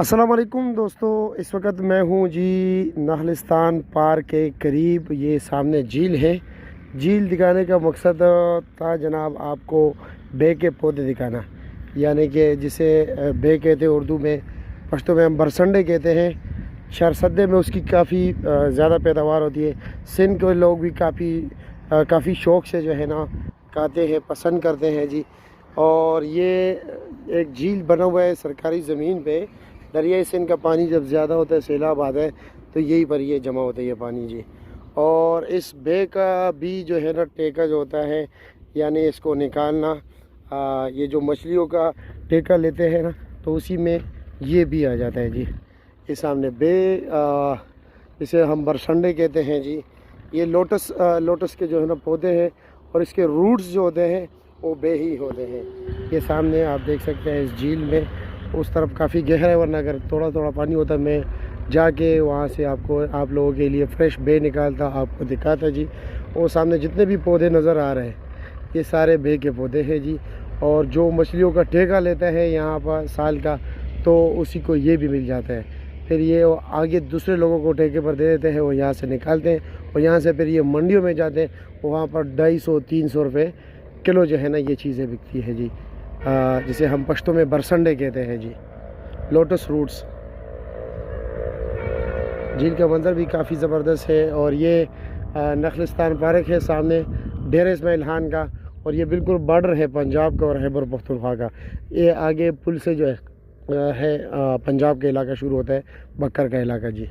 अस्सलाम वालेकुम दोस्तों, इस वक्त मैं हूँ जी नाहलिस्तान पार्क के करीब। ये सामने झील है। झील दिखाने का मकसद था जनाब आपको बे के पौधे दिखाना, यानी कि जिसे बे कहते हैं उर्दू में, पश्तो में हम बरसंडे कहते हैं। शरसद्दे में उसकी काफ़ी ज़्यादा पैदावार होती है। सिंध के लोग भी काफ़ी शौक़ से जो है ना खाते हैं, पसंद करते हैं जी। और ये एक झील बना हुआ है सरकारी ज़मीन पे। दरियाई सिंध का पानी जब ज़्यादा होता है, सैलाब आता है, तो यहीं पर ये जमा होता है ये पानी जी। और इस बे का भी जो है ना टेका जो होता है, यानी इसको निकालना, ये जो मछलियों का टेका लेते हैं ना, तो उसी में ये भी आ जाता है जी। ये सामने बे, इसे हम बरसंडे कहते हैं जी। ये लोटस के जो है ना पौधे हैं, और इसके रूट्स जो होते हैं वो बे ही होते हैं। ये सामने आप देख सकते हैं इस झील में, उस तरफ काफ़ी गहरा है, वरना अगर थोड़ा थोड़ा पानी होता मैं जाके वहाँ से आप लोगों के लिए फ़्रेश बे निकालता, आपको दिखाता जी। और सामने जितने भी पौधे नज़र आ रहे हैं ये सारे बे के पौधे हैं जी। और जो मछलियों का ठेका लेता है यहाँ पर साल का, तो उसी को ये भी मिल जाता है। फिर ये आगे दूसरे लोगों को ठेके पर दे देते हैं, वो यहाँ से निकालते हैं, और यहाँ से फिर ये मंडियों में जाते हैं। वहाँ पर 250-300 रुपये किलो जो है ना ये चीज़ें बिकती है जी, जिसे हम पश्तो में बरसंडे कहते हैं जी, लोटस रूट्स। झील का मंजर भी काफ़ी ज़बरदस्त है। और ये नाहलिस्तान पार्क है सामने डेर इस्माइल खान का, और ये बिल्कुल बॉर्डर है पंजाब का और खैबर पख्तूनख्वा का। ये आगे पुल से जो है पंजाब का इलाका शुरू होता है, बक्कर का इलाका जी।